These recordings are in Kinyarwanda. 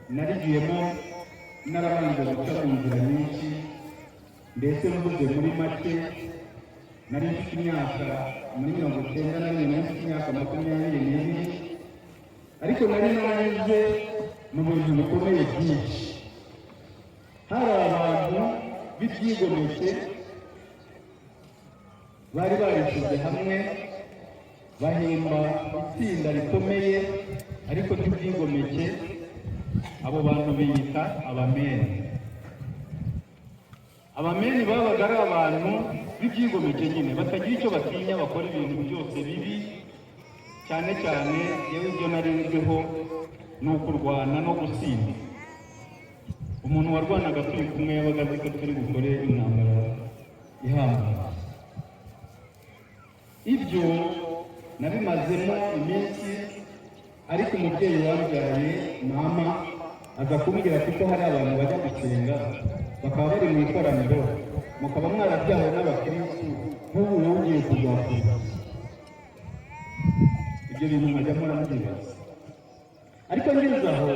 narigiyemo narabanje guca mu nzira nyinshi, mbese mvuze muri make nari mfite imyaka muri 90 nari mfite imyaka 22, ariko nari naranyuze mu bintu bikomeye byinshi. Hari abantu b'ibyigomeke bari barishyize hamwe bahimba itsinda rikomeye ariko ry'ibyigomeke. Abo bantu biyita abameni. Abameni babaga ari abantu b'ibyigomeke nyine batagira icyo batinya, bakora ibintu byose bibi, cyane cyane yewe ibyo nari nzwiho ni ukurwana no gusinda. Umuntu warwanaga turi kumwe yabaga azi ko turi bukore intambara ihambaye. Ibyo nabimazemo iminsi, ariko umubyeyi wabyaye mama aza kumbwira kuko hari abantu bajya gusenga bakaba bari mu ikoraniro, mukaba mwarabyawe n'abakristu, nk'ubu wongeye kuzakura. Ibyo bintu nkajya mpora mbyibaza, ariko ngeze aho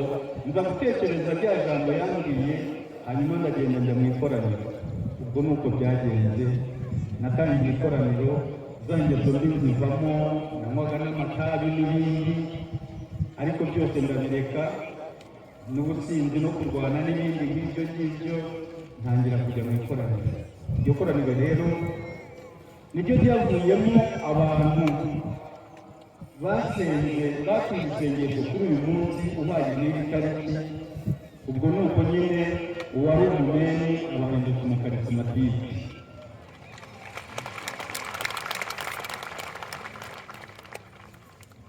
nza gutekereza rya jambo yambwiye, hanyuma ndagenda njya mu ikoraniro. Ubwo ni uko byagenze, natangiye ikoraniro, za ngeso mbi zivamo, nanywaga n'amatabi n'ibindi, ariko byose ndabireka, n'ubusinzi no kurwana n'ibindi nk'ibyo ngibyo, ntangira kujya mu ikoraniro. Iryo koraniro rero niryo ryavuyemo abantu basenze, bakoze isengesho kuri uyu munsi ubaye n'iri tariki. Ubwo ni uko nyine uwari umumeni abahindutse umukarismatike.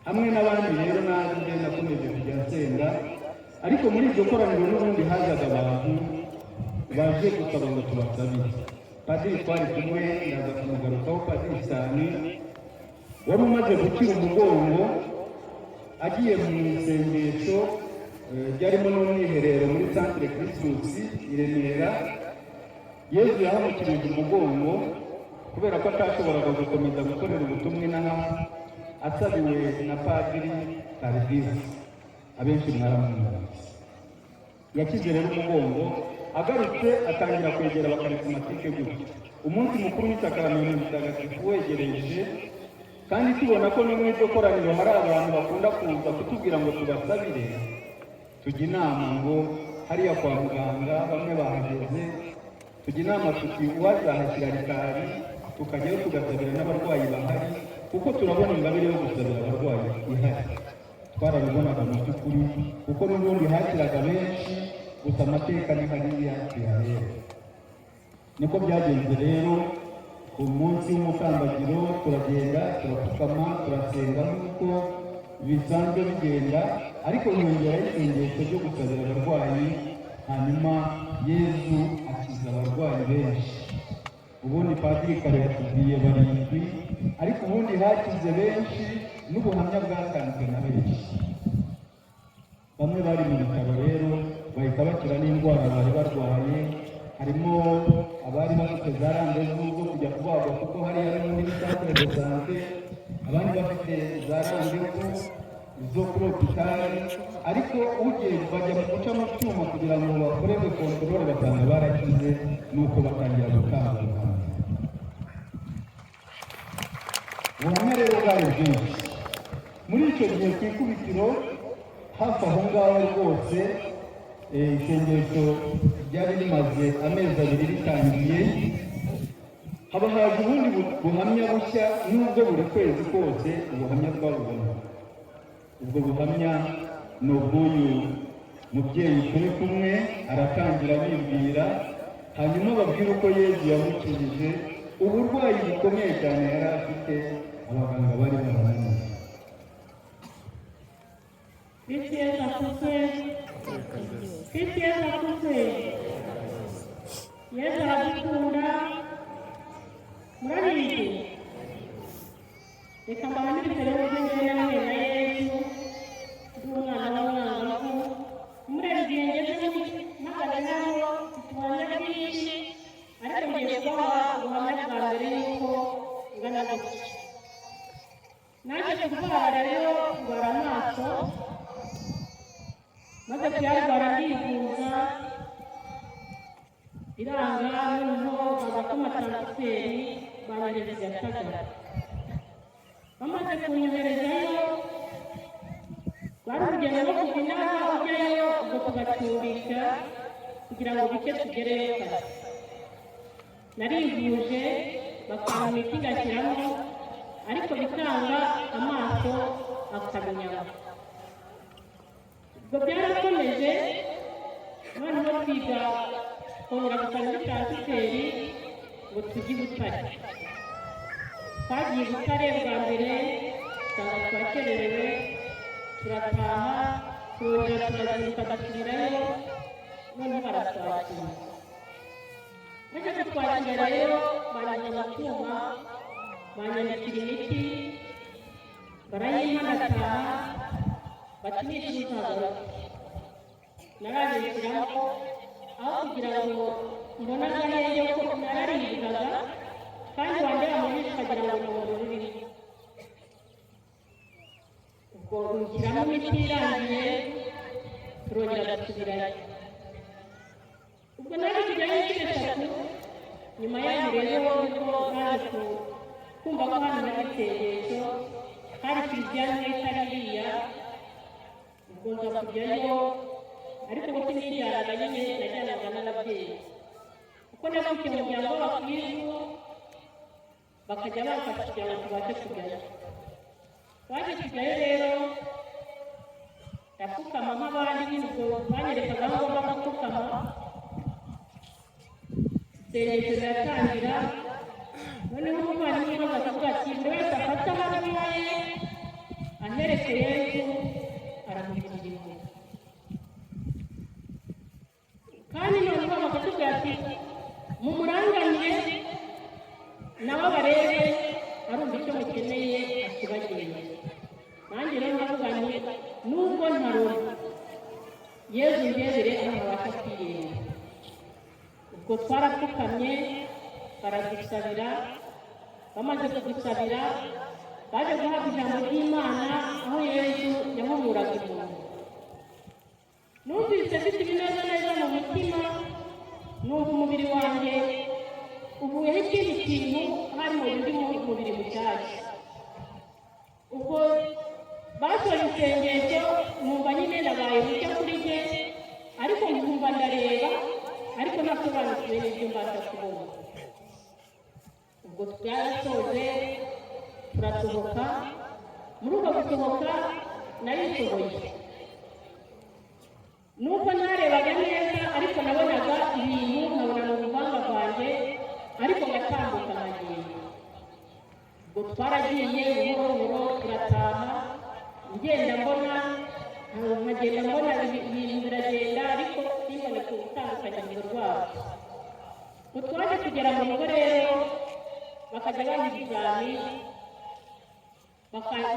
Hamwe n'abandi rero nanjye nakomeje kujya nsenga, ariko muri iryo koraniro n'ubundi hazaga abantu baje gusaba ngo tubasabire. Padiri twari kumwe, ndaza kumugarukaho, Padiri Sani wari umaze gukira umugongo, agiye mu isengesho ryarimo n'umwiherero muri Centre Christus i Remera. Yezu yahamukirije umugongo kubera ko atashoboraga gukomeza gukorera ubutumwa inaha, asabiwe na Padiri Tardive, abenshi mwaramuzi. Yakize rero umugongo, agarutse atangira kwegera abakarismatike gutya. Umunsi mukuru w'isakaramento mutagatifu wegereje, kandi tubona ko no mu iryo koraniro hari abantu bakunda kuza kutubwira ngo tubasabire, tujya inama ngo hariya kwa muganga bamwe bahageze, tujya inama tuti uwazahashyira ritari tukajyayo tugasabira n'abarwayi bahari, kuko turabona ingabire yo gusabira abarwayi ihari. Twarabibonaga mu by'ukuri kuko n'ubundi hakiraga benshi, gusa amateka ni hariya tuyahere. Niko byagenze rero. Ku munsi w'umutambagiro turagenda turapfukama turasenga nk'uko bisanzwe bigenda, ariko hiyongeraho isengesho ryo gusabira abarwayi, hanyuma Yezu akiza abarwayi benshi. Ubundi Padiri Kare yatubwiye 7, ariko ubundi hakize benshi, n'ubuhamya bwatanzwe na benshi. Bamwe bari mu bitaro rero bahita bakira n'indwara bari barwaye, harimo abari bafite za randevu zo kujya kubagwa kuko hari muri Centre de Santé, abandi bafite za randevu zo kuri hopitali, ariko ugiye bajya mu guca mu cyuma kugira ngo bakorerwe kontrole basanga barakize, nuko batangira gukanguka. Ubuhamya rero bwari bwinshi. Muri icyo gihe ku ikubitiro hafi aho ngaho rwose, isengesho ryari rimaze amezi 2 ritangiye, haba haje ubundi buhamya bushya, n'ubwo buri kwezi kose ubuhamya twabubona. Ubwo buhamya ni ubw'uyu mubyeyi turi kumwe, aratangira abibwira, hanyuma babwira uko Yezu yamukijije uburwayi bukomeye cyane yari afite, abaganga bari baramuzi. Yesu akuze, Yesu akuze, Yesu aradukunda, murabizi. Reka mbabwire rero ubwenge nawe na Yesu, umwana w'umwangavu, umurenge ngeze n'akagano tubanze byinshi, ariko ngiye kubaha ubuhamya bwa mbere yuko ngana gutya. Naje kurwara rero ndwara amaso, maze kuyarwara ndivuza biranga, noneho baza ko amataransiferi banyohereza Gatagara. Bamaze kunyoherezayo bari urugendo rwo kuva inaha ujyayo ubwo tugacumbika kugira ngo buke tugereyo kare. Narivuje bakaba imiti ngashyiramo ariko bikanga amaso akabinyama. Ubwo byarakomeje, noneho twiga kongera gukora muri taransiferi ngo tujye i Butare. Twagiye i Butare bwa mbere usanga twakererewe, turataha turongera turazinduka dusubirayo, noneho baratwakira. Maze kutwakira rero banyuze mu cyuma banyandikira imiti barayimpa ndataha, bati nishyura uzagaruka. Narabishyiramo aho kugira ngo mbone agahenge ko nararibwaga kandi wongera muri ukagira ngo ni umuntu urimo. Ubwo nshyiramo imiti irangiye turongera dusubirayo. Ubwo naje kujyayo inshuro 3, nyuma yaho rero nibwo naje kumva ko hano hari isengesho, hari kiliziya nziza hariya. Ubwo nza kujyayo ariko ubu sinijyanaga nyine najyanaga n'ababyeyi kuko navukiye mu muryango w'abakristu, bakajya bamfasha kugira ngo tubashe kujyayo. Twaje kujyayo rero ndapfukama nk'abandi nyine, ubwo banyerekaga aho ngomba gupfukama. Isengesho riratangira, noneho umuvandimwe bakavuga ati buri wese afata amaboko ye ahereke Yesu aramuvugiriza. Kandi noneho bakatubwira ati mumurangamire nawe barebe arumva icyo mukeneye akibagirire. Nanjye rero ndavuga nti nubwo ntarumva Yesu ndebere aho nabasha kwireba. Ubwo twarapfukamye baradusabira, bamaze kudusabira baje guhabwa ijambo ry'Imana aho Yesu yahumuraga umuntu. Numvise mfite ibineza neza mu mutima, numva umubiri wanjye uvuyeho ikindi kintu, hari mu undi mubiri mushyashya. Ubwo basoje isengesho numva nyine nabaye mucyo kuri jye, ariko nkumva ndareba ariko nasobanukiwe n'ibyo mbasha kubona. Ubwo twarasoje turasohoka, muri ubwo gusohoka narisohoye. Nubwo narebaga neza ariko nabonaga ibintu nkabona mu buhanga bwanjye, ariko ngatambuka nkagenda. Ubwo twaragiye buhoro buhoro turataha, ngenda mbona nkagenda mbona ibintu biragenda ariko simboneke ubutandukanye bwabyo. Ubwo twaje kugera mu rugo rero bakajya bampa ibizami,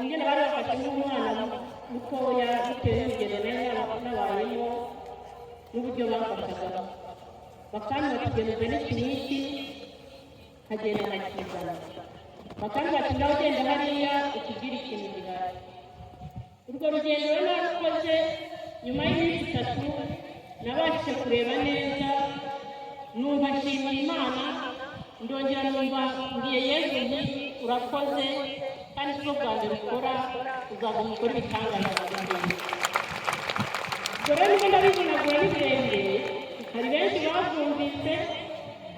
ingene bari bafashe nk'umwana mutoya bitewe n'urugendo nabayemo n'uburyo bamfashaga. Bakanywa tugenewe n'ikiniki nkagenda nkakizana, bakanywa bati nawe ugenda hariya ukibwira ikintu gihari. Urwo rugendo rero narukoze, nyuma y'iminsi 3 nabashije kureba neza, numva nshimira Imana, ndongera numva ngiye Yesu nti urakoze kandi siko bwa mbere ukora, uzaza mukora ibitangaza byawe. Ubwo rero nibwo ndabibonagura n'ibirenge, hari benshi babyumvise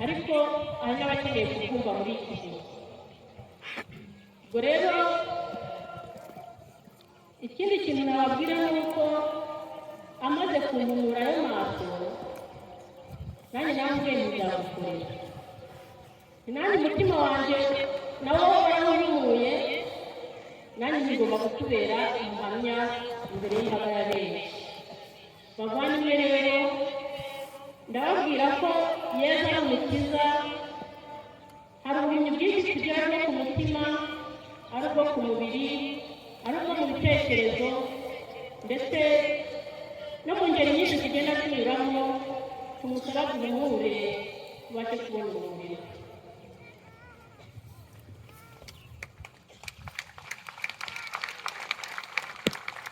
ariko hari n'abakeneye kubyumva muri iki gihe. Ubwo rero ikindi kintu nababwira ni uko amaze kumpumura ayo maso, nanjye namubwiye ntizagukorera. Nanjye umutima wanjye nawo waramuhumuye, nanjye ngomba kutubera umuhamya imbere y'imbaga ya benshi. Bavandimwe rero ndababwira ko Yesu ari umukiza. Hari ubumenyi bwinshi tugira bwo ku mutima, ari ubwo ku mubiri, ari ubwo mu bitekerezo, ndetse no mu ngeri nyinshi tugenda tunyuramo. Tumusaba duhumure tubashe kubona umubiri.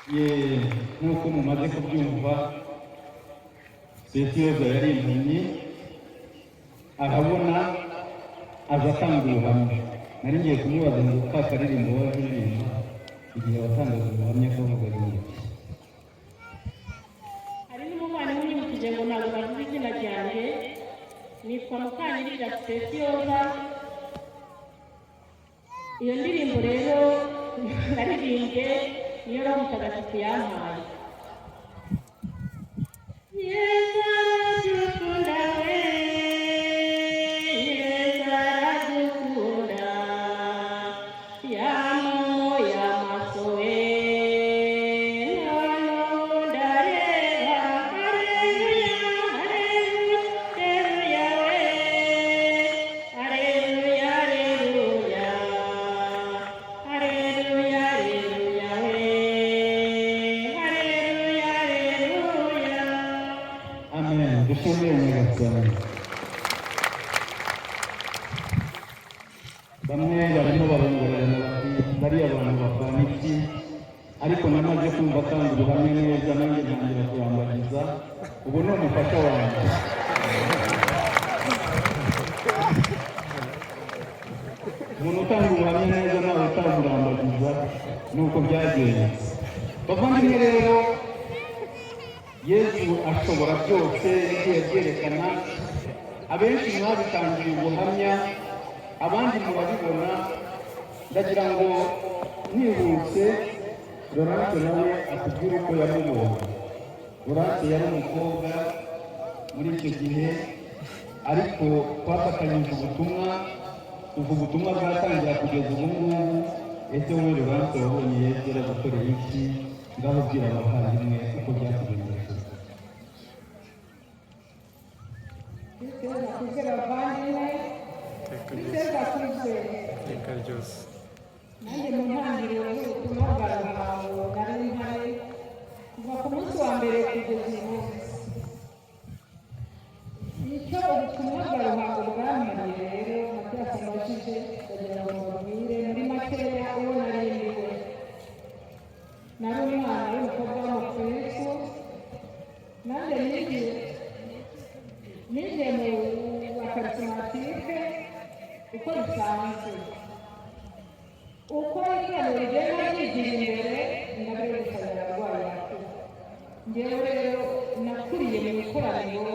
nk'uko mumaze kubyumva Specioza yari impumyi arabona aza atanga ubuhamya. Nari ngiye kumubaza ngo ka karirimbo waririmba igihe watangaga ubuhamya kavuga ngo hari n'umwana w'unyibukije ngo ntabwo bavuze izina ryanjye, nitwa Mukanyirira Specioza. Iyo ndirimbo rero naririmbye niyo Roho Mutagatifu yampaye. Yesu aradukunda we, Yesu aradukunda, yamoye amaso we, none ndareba. Haleluya, haleluya, haleluya, haleluya, haleluya we, haleluya, haleluya. amen. Dushimire Nyagasani. Bamwe barimo barongorerana bati bariya abantu bapfana iki, ariko namaze kumva atanga ubuhamya neza nanjye ntangira kurambagiza. Ubu ni umufasha wanjye. Umuntu utanga ubuhamya neza nawe utamurambagiza, nuko byagenze. Bavandimwe rero, Yesu ashobora byose yagiye byerekana. Abenshi mwabitangiye ubuhamya, abandi murabibona. Ndagira ngo nihuse Laurence nawe atubwire uko yamubonye. Laurence yari umukobwa muri icyo gihe, ariko twafatanyije ubutumwa kuva ubutumwa bwatangira kugeza ubu ngubu. Ese wowe Laurence wabonye Yesu yaragukoreye iki? Ngaho bwira abavandimwe uko byatugendekeye. Kugira abavandimwe biteza kwizera. Nanjye mu ntangiriro y'ubutumwa bwa Ruhango nari mpari kuva ku munsi wa mbere kugeza uyu munsi. Icyo ubutumwa bwa Ruhango bwamariye rero Matiyasi amajije kugira ngo mbabwire muri makeya uwo nari ndiwe. Nari umwana w'umukobwa w'umukristo, nanjye nigiye mu bakarisimatike uko bisanzwe. Uko ikoraniro rigenda ryigira imbere ingabire zikabera abarwayi bakuru. Njyewe rero nakuriye mu ikoraniro,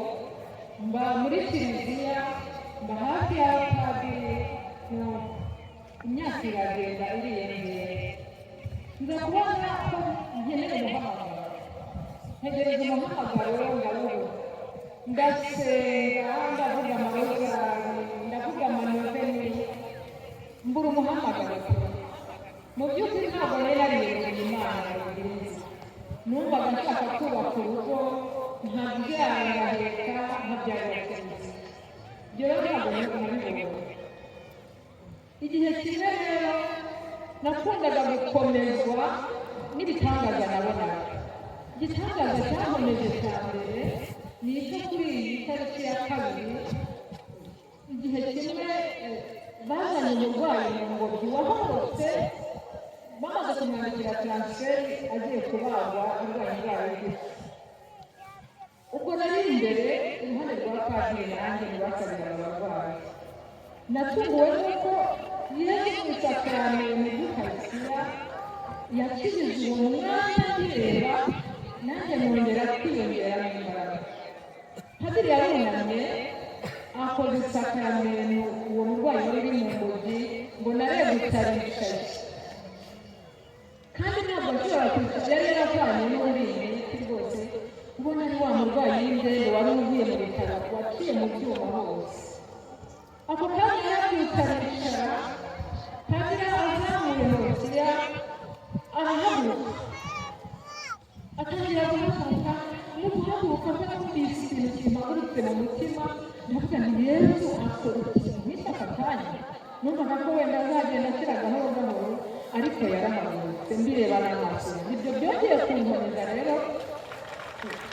mba muri kiliziya, mba hafi y'abapadiri, imyaka iragenda iriyongera. Nza kubona ko nkeneye umuhamagaro. Ntegereje umuhamagaro ndawubura. Ndasenga, ndavuga amarozari, ndavuga amanoveni, mbura umuhamagaro. Mu by'ukuri ntabwo nari nariyeguriye Imana nziza. Numvaga nshaka kubaka urugo, nkabyara ngaheka, nkabyara kiliziya. Ibyo rero ntabwo nabibonye. Igihe kimwe rero nakundaga gukomezwa n'ibitangaza nabonaga. Igitangaza cyankomeje cya mbere ni icyo kuri iyi tariki ya kabiri. Igihe kimwe bazanye umurwayi mu ngobyi wahorotse, bamaze kumwandikira taransiferi agiye kubagwa arwaye indwara y'igifu. Ubwo nari imbere iruhande rwa padiri, nanjye ntibasabiraga abarwayi. Natunguwe n'uko Yesu mu isakaramentu mu Eucharistia yakijije uwo mwanya ndeba, nanjye nongera kwiyongera mu imbaraga. Padiri yarunamye akoze isakaramentu uwo murwayi wari uri mu ngobyi ngo naregutse aricaye. Kandi ntabwo ashobora kwicara, yari yaravanye n'uburingiti rwose, ubona ari wa murwayi w'indembe wari uvuye mu bitaro waciye mu byuma hose. Ako kanya yarabyutse aricara, padiri azamuye Hosiya arahaguruka, atangira guhaguruka. Mu guhaguruka numvise ikintu kimpagurutse mu mutima, ndavuga nti Yesu akora ikintu nk'iki aka kanya. Numvaga ko wenda azagenda ashyira gahoro gahoro, ariko yarahagurutse mbireba n'amaso. Ibyo byongeye kunkomeza rero,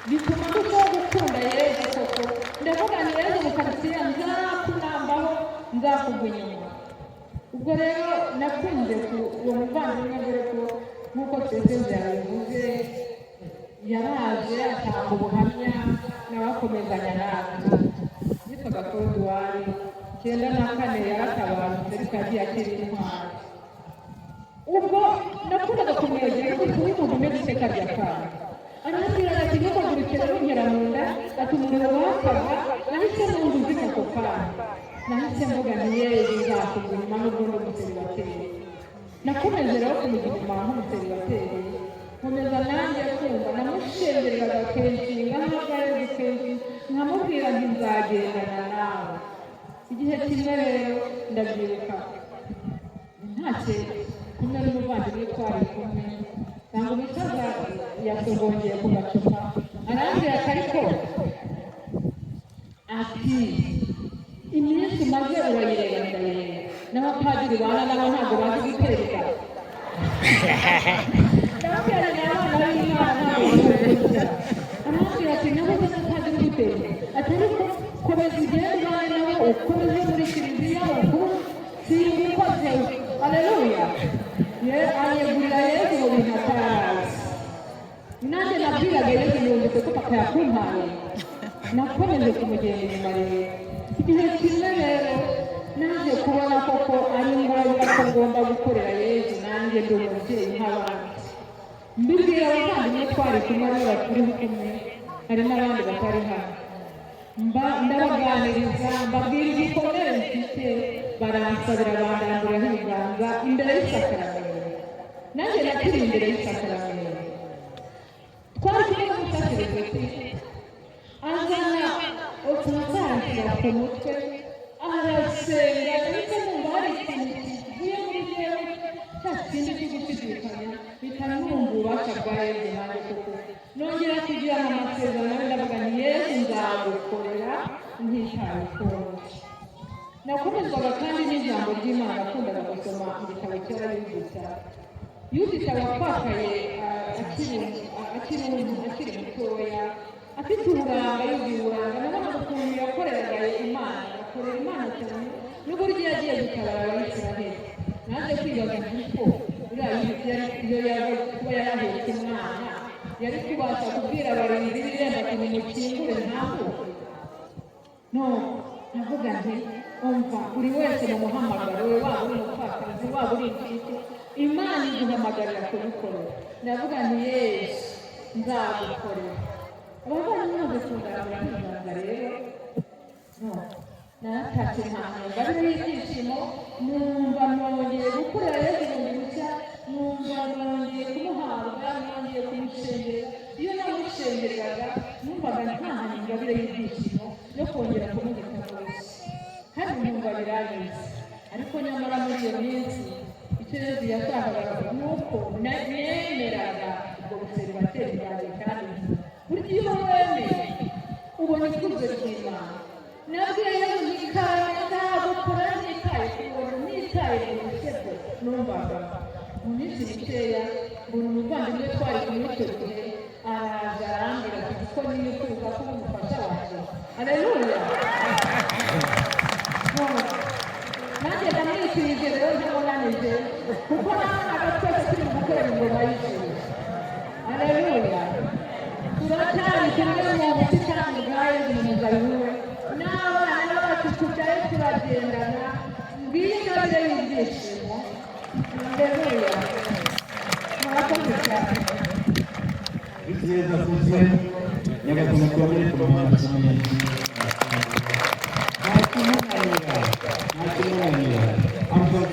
bituma ndushaho gukunda Yesu koko. Ndavuga nti Yesu mu karitsiye nzakunambaho, nzakugwa inyuma. Ubwo rero nakunze uwo muvandimwe dore ko nk'uko twese yabivuze yaraje atanga ubuhamya n'abakomezanya natwe yitwaga Koduwari 94 yaratabarutse ariko yagiye akiri intwari ubwo nakundaga kumwegera kuko umuntu umeze iteka rya kana arambwira ati ntukagurukire rungera mu nda ati umuriro wakaga nahise numva uzika ako kana nahise mvuga nti yewe nzakugira inyuma n'ubundi umuseribateri nakomeje rero kumugira inyuma nk'umuseribateri nkomeza nanjye kumva namushengereraga kenshi nkamugaye kenshi nkamubwira nti nzagendana nawe igihe kimwe rero ndabyibuka ntacyo kumwe n'umuvandimwe twari kumwe ntabwo umusaza yasogongeye ku gacupa arambwira ati ariko ati iminsi umaze urayireba ndayireba n'abapadiri bana nabo ntabwo bazi gutereka ndababwira ni abana b'Imana ntabwo bazi arambwira ati nabo batazi gutereka ati ariko komeza ugende ubane nabo ukomeze muri kiliziya ukuru simbikoze aleluya anyegurira Yesu mu bintu atarazi nanjye nabwiraga Yesu yumvise ko papa yakumpaye nakomeje kumugenda inyuma rero igihe kimwe rero naje kubona koko ari ngombwa ko ngomba gukorera Yesu nanjye ndi umubyeyi nk'abandi mbibwira abavandimwe twari kumwe n'aba turi kumwe hari n'abandi batari hano ndabaganiriza mbabwira igikomere mfite baransabira bandamburaho ibiganza imbere y'isakaramento nanjye nakiri imbere y'isakaramento twari kumwe n'umusaseredoti azana utuzanshyira ku mutwe arasenga ariko numva hari ikintu kivuye muri jewe cya kindi cyo gushidikanya bitari numva ububasha bwa Yesu nanjye kuko nongera kugirana amasezerano ndavuga nti Yesu nzagukorera ntitaye ukundi nakomezwaga kandi n'ijambo ry'Imana akundaga gusoma mu gitabo cya Yudita wapfakaye akiri mutoya afite uburanga yuzuye uburanga nabonaga ukuntu yakoreraga Imana akorera Imana cyane n'uburyo yagiye gutabara Abisiraheli naje kwibaza ko uriya iyo yaza kuba yarahetse umwana yari kubasha kubwira abarinzi b'irembo ati nimukingure ntambuke no navuga nti umva buri wese mu muhamagaro we waba uri umupfakazi waba uri inshuti Imana iguhamagarira kubikorera ndavuga nti Yesu nzagukorera abavandimwe bose tungaragura nk'ibiganza rero naratashye ntamwumva ariho y'ibyishimo numva nongeye gukorera Yesu bundi bushya numva nongeye kumuhabwa nongeye kumushengera iyo namushengereraga numvaga ntahanye ingabire y'ibyishimo yo kongera kumugita wese kandi numva biranyuze ariko nyamara muri iyo minsi icyo Yesu yashakaga ni uko nemeraga ubwo buseribateri bwanjye kandi burya iyo wemeye ubona ikuzo ry'Imana nabwiye Yesu ntikane ntabukora nitaye ku buntu nitaye mu bisebyo numvaga mu minsi mikeya mbona umuvandimwe twari kumwe icyo gihe araza arambwira ati kuko nifuza ko umufasha wanjye aleluya nanjye ndamwikirije rero ntamunanije kuko nabonaga twese turi gukorera ingoma y'ijuru aleluya turacyari kumwe mu busitani bwa Yesu mu muzabibu we n'abana bacu tujyayo turagendana ngiyo ingabire y'ibyishimo aleluya murakoze cyane Ikiza kuze nyagasani twongere tumuha amashimwe ntakimunanira Amazon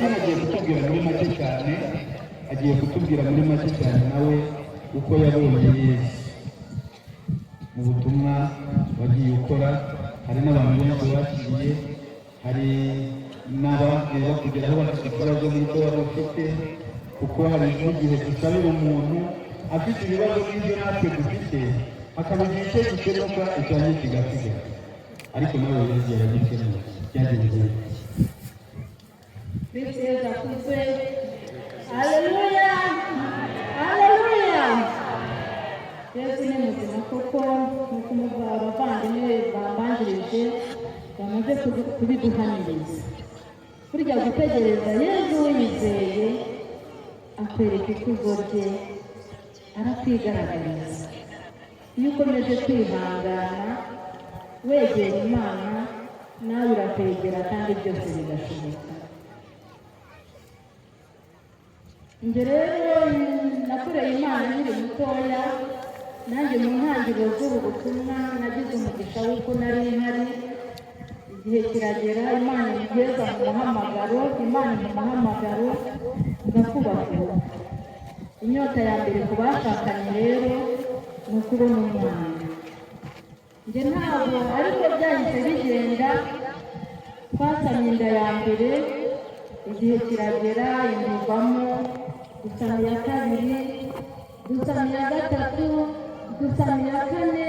agiye kutubwira muri make cyane nawe uko yabonye Yesu mu butumwa wagiye ukora hari n'abantu benshi bakiriye hari n'ababwira kugera aho bafite ikibazo n'icyo wari ufite kuko hari n'igihe dusabira umuntu afite ibibazo n'ibyo natwe dufite akabigira icyo gikemuka icyanjye kigasigara ariko nawe Yesu yaragikemuye byagenze Yesu akuze aleluya aleluya Yesu ni muzima kuko nk'uko abavandimwe bambanjirije bamaze kubiduhamiriza burya gutegereza Yesu wizeye akwereka ikuzo rye, arakwigaragariza. Iyo ukomeje kwihangana wegera Imana, nawe urakwegera kandi byose bigashoboka. Njye rero nakoreye Imana nkiri mutoya, nanjye mu ntangiriro z'ubu butumwa nagize umugisha w'uko nari mpari. Igihe kiragera Imana igeza mu muhamagaro, ngakubakira. Inyota ya mbere ku bashakanye rero ni ukubona umwana. Njye ntabwo ariko byahise bigenda, twasamye inda ya mbere, igihe kiragera indivamo, dusama iya kabiri, dusama iya gatatu, dusama iya kane,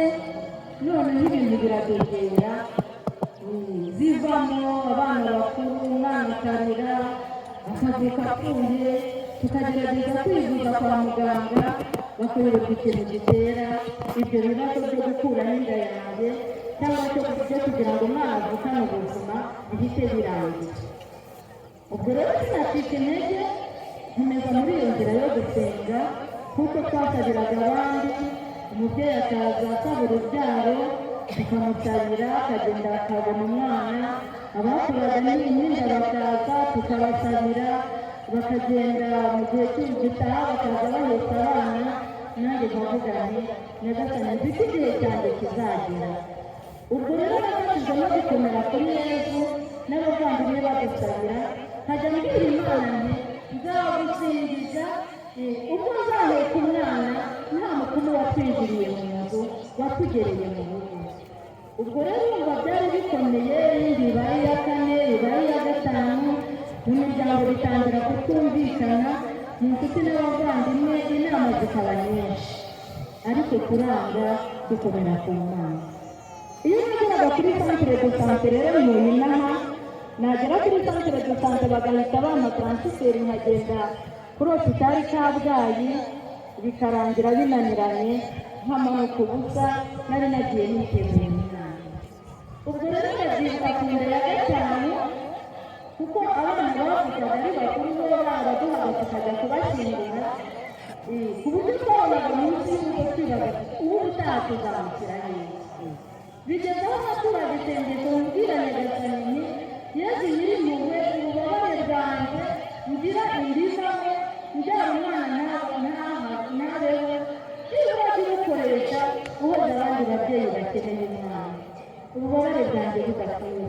noneho ibintu biradogera, zivamo abana bakuru, umwana akarira, akavuka apfuye, tukagerageza kwivuza kwa muganga, bakoresha ikintu gitera ibyo bibazo byo gukuramo inda yanjye, cyangwa cyo kugira ngo umwana avukane ubuzima bihite birangira. Ubwo rero sinacika intege, nkomeza muri iyo nzira yo gusenga, kuko twasabiraga abandi. Umubyeyi akaza asaba urubyaro, tukamusabira, akagenda akabona umwana. Abakoraga n'inda bakaza tukabasabira, bakagenda mu gihe cy'ugutaha bakaza bahetse abana. Nanjye nkavuga nti nyagasani, nzi ko igihe cyanjye kizagera. Ubwo rero nabashije no gukomera kuri Yesu n'abavandimwe badusabira, nkajya mbwira Imana nti nzagusingiza ubwo nzaheka umwana nta mukuru watwinjiriye mu nzu, watugereye mu rugo. Ubwo rero umva byari bikomeye, indi ibaye iya kane, ibaye iya gatanu, mu miryango bitangira kutumvikana, mu nshuti n'abavandimwe inama zikaba nyinshi, ariko turanga dukomera ku Mana. Iyo nageraga kuri centre de santé rero Nyinaha, nagera kuri centre de santé bagahita bampa transfert, nkagenda kuri hopitali Kabgayi, bikarangira binaniranye, nkamanuka ubusa, nari nagiye niteguye umwana. Ubwo rero ndabyibuka ku nda ya gatanu, kuko abana bavugaga ari bakuru bo baraduhaga tukajya kubashyingura, ku buryo twabonaga munsi y'urugo twibaza ubu utaha tuzamukira hehe. Bigeze aho naturaga isengesho mbwira Nyagasani nti Yesu nyir'impuhwe, ububabare bwanjye ngira indivamo, mbyara umwana ntabeho, nibura kimukoresha uhoza abandi babyeyi bakeneye umwana, ububabare bwanjye budakwiye.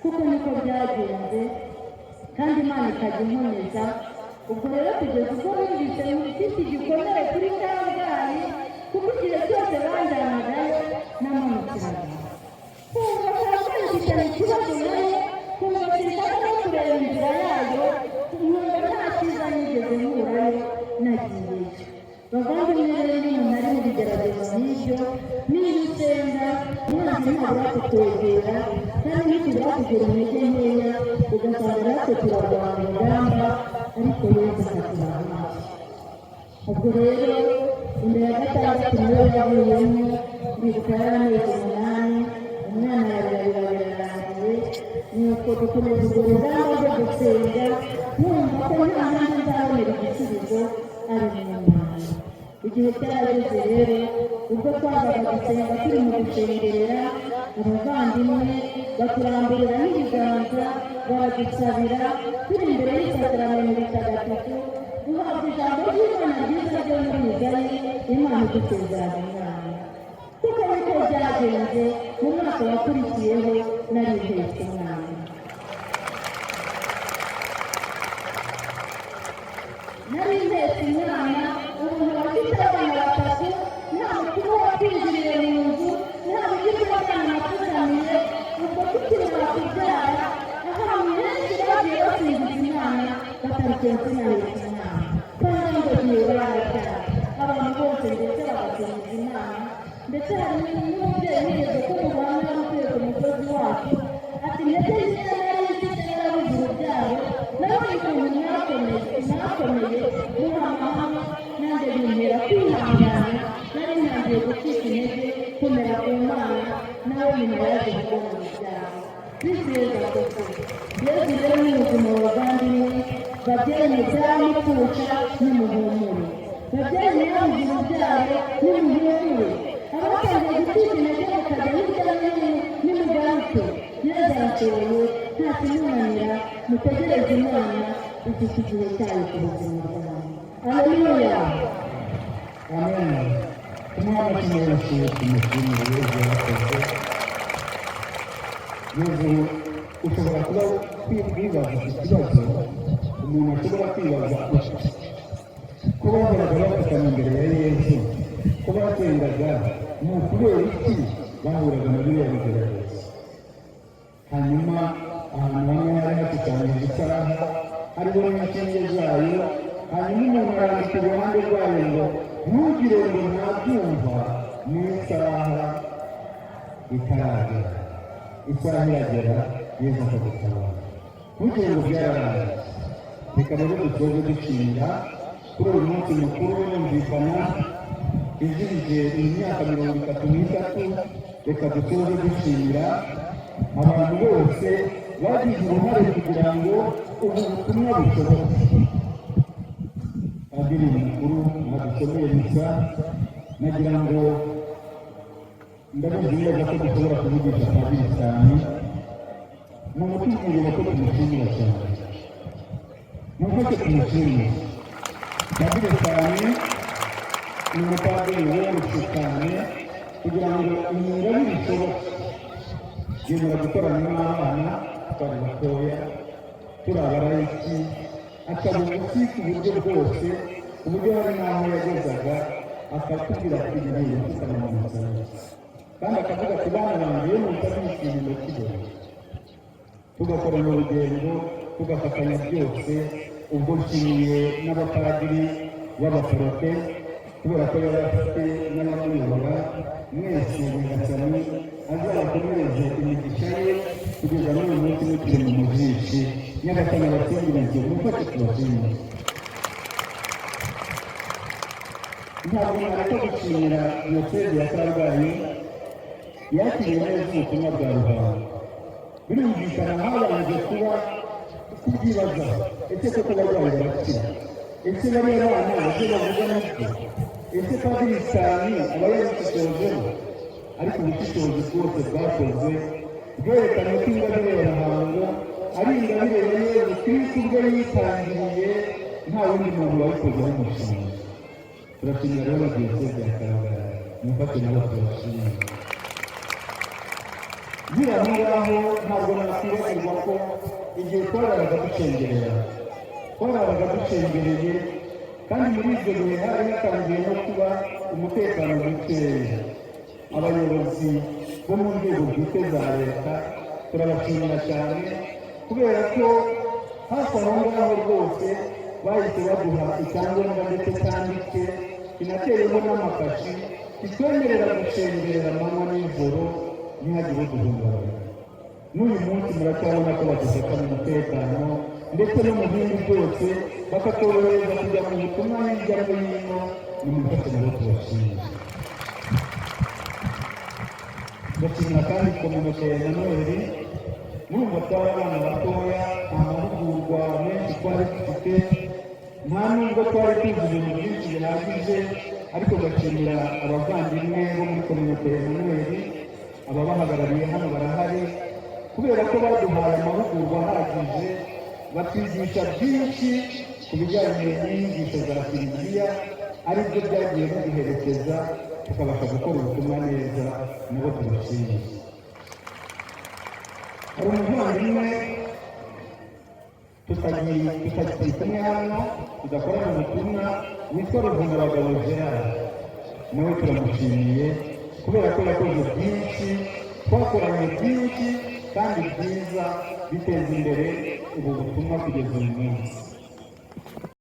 Kuko niko byagenze, kandi Imana ikajya inkomeza. Ubwo rero kugeza ubwo numvise mfite igikomere kuri Kabgayi, kuko igihe cyose banjyanagayo namanukiraga. Kumva Kabgayi ifitanye ikibazo nayo, kumva sinshaka no kureba inzira yayo, nkumva nta cyiza nigeze nkurayo, nagiyeyo. Bavandimwe rero iyo umuntu ari mu bigeragezo nk'ibyo, niyo usenga umwanzi ntabura kukwegera, kandi ntitubura kugira intege nkeya, ugasanga natwe turarwana urugamba, ariko Yesu akatubana hafi. Ubwo rero inda ya gatandatu niyo yavuyemo, ndibuka yari amezi 8, umwana yararira birarangiye. Nuko dukomeza urwo rugamba rwo gusenga, numva ko nta handi nzabonera igisubizo ari mu Mana. Igihe cyarageze rero, ubwo twazaga gusenga turi mu gushengerera, abavandimwe baturambirira n'ibiganza, baradusabira, turi imbere y'isakaramento ritagatifu, duhabwa ijambo ry'Imana ryiza ryo muri Migani, Imana idusezeranya umwana. Kuko niko byagenze, mu mwaka wakurikiyeho nari mpetse umwana. Nari mpetse umwana, ubu nkaba mfite abana 3, nta mukuru watwinjiriye mu nzu, nta bigirwamana napfukamiye. Ubwo tukimara kubyara, ahantu henshi bagiye basingiza Imana, batabigenza inahetse umwana, kandi ngo gihe barabyara abantu bose ndetse bagasingiza Imana. Ndetse hari n'umubyeyi wigeze ko ubuhamya utuye ku musozi wacu, ati ndetse niba nari mfite narabuze urubyaro, nabonye ukuntu mwakomeye muhamahama, nanjye bintera kwihangana, nari ntangiye gucika intege, komera ku Mana, nawe nyuma yaje kubona urubyaro. Kristo Yesu akoze. Yesu rero ni ubuzima bavandimwe, babyeyi mubyara mupfusha n'umuhumuro, babyeyi mwabuze urubyaro n'umuhumuro, abatangiye gutwika intege bakajya hirya no hino n'imugaruke, yezu arashoboye nta kimunanira, mutegereze Imana ifite igihe cyayo ku buzima bwawe. Haleluya. Amen. Umwana wese tumushimire Yezu yarakoze. Yezu ushobora kuba kwibaza ikibazo umuntu ashobora kwibaza ko bahoraga bapfukama imbere ya Yezu, ko basengaga ni ukubera iki bahuraga na biriya bigeragezo. Hanyuma ahantu hamwe hari hashushanyije isaha hariho n'inshinge zayo, hanyuma umuntu arandika iruhande rwayo ngo ntugire ngo ntabyumva n'isaha itaragera. Isaha iragera Yezu akagutabara, ntugire ngo byararangiye. Reka rero dusoze dushimira kuri uyu munsi mukuru wumvikana izihije imyaka 33. Reka dusoze dushimira abantu bose bagize uruhare kugira ngo ubu butumwa bushoboke. Padiri mukuru mwadusomeye misa, nagira ngo ndabizi neza ko dushobora kuvugisha Padiri cyane, ni umutubwirira ko tumushimira cyane, mufashe tumushimire. Padiri cyane ni umupadiri woroshye cyane kugira ngo imirabire ishoboke. Yemera gukorana n'abana twari batoya turi abarayiki, akaba ubusi ku buryo bwose, ku buryo hari n'aho yagezaga akatubwira ati ibintu tukamamaza, kandi akavuga ati bana banjye iyo mutabishimira kidogo, tugakorana urugendo tugafatanya byose. Ubwo nshimiye n'abapadiri b'abaporote kubera ko yari afite n'abamuyobora, mwese nyagasani azabakomereze imigisha ye kugeza n'uyu munsi mukiri mu mujishi. Nyagasani abatsindirize, mufashe tubashimire. Ntabwo nareka gushimira diyoseze ya Kabgayi yakiriye neza ubutumwa bwa rubanda. Birumvikana habanje kuba kubyibaza, ese koko barwayi barakira, ese bariya bana ese bavuga n'iki, ese Padiri cyane aba yabishishojeho. Ariko ubushishozi bwose bwakozwe bwerekana ko ingabire ya Ruhango ari ingabire ya Yezu Kristo ubwo yitangiriye, nta wundi muntu wabikozeho umushinga. Turashimira rero diyoseze ya Kabgayi, mufate nabo turashimira. Biriya aho ngaho ntabwo nakwibagirwa ko igihe twarabaga ducengerera, twarabaga ducengereye, kandi muri ibyo bihe hari hatangiye no kuba umutekano mukeya. Abayobozi bo mu nzego bwite za leta turabashimira cyane, kubera ko hafi aho ngaho rwose bahise baduha icyangombwa ndetse cyanditse kinateyeho n'amakashi kitwemerera gucengerera amanywa n'ijoro ntihagire uduhungabana. N'uyu munsi muracyabona ko badufata mu mutekano, ndetse no mu bindi byose bakatworohereza kujya mu butumwa hirya no hino. Nimufashe nabo tubashimire. Ndashimira kandi kominote ya Noheli. Murumva twari abana batoya, nta mahugurwa menshi twari dufite, nta nubwo twari tuzi ibintu byinshi bihagije, ariko ndashimira abavandimwe bo muri kominote ya Noheli, ababahagarariye hano barahari, kubera ko baduhaye amahugurwa ahagije, batwigisha byinshi ku bijyanye n'inyigisho za Kiliziya, ari byo byagiye biduherekeza tukabasha gukora ubutumwa neza. Nabo tubashimiye. Hari umuvandimwe tutakiri kumwe hano tudakorana ubutumwa witwa Ruvunabagabo Gerard, nawe turamushimiye kubera ko yakoze byinshi, twakoranye byinshi kandi byiza biteza imbere ubu butumwa kugeza uyu munsi.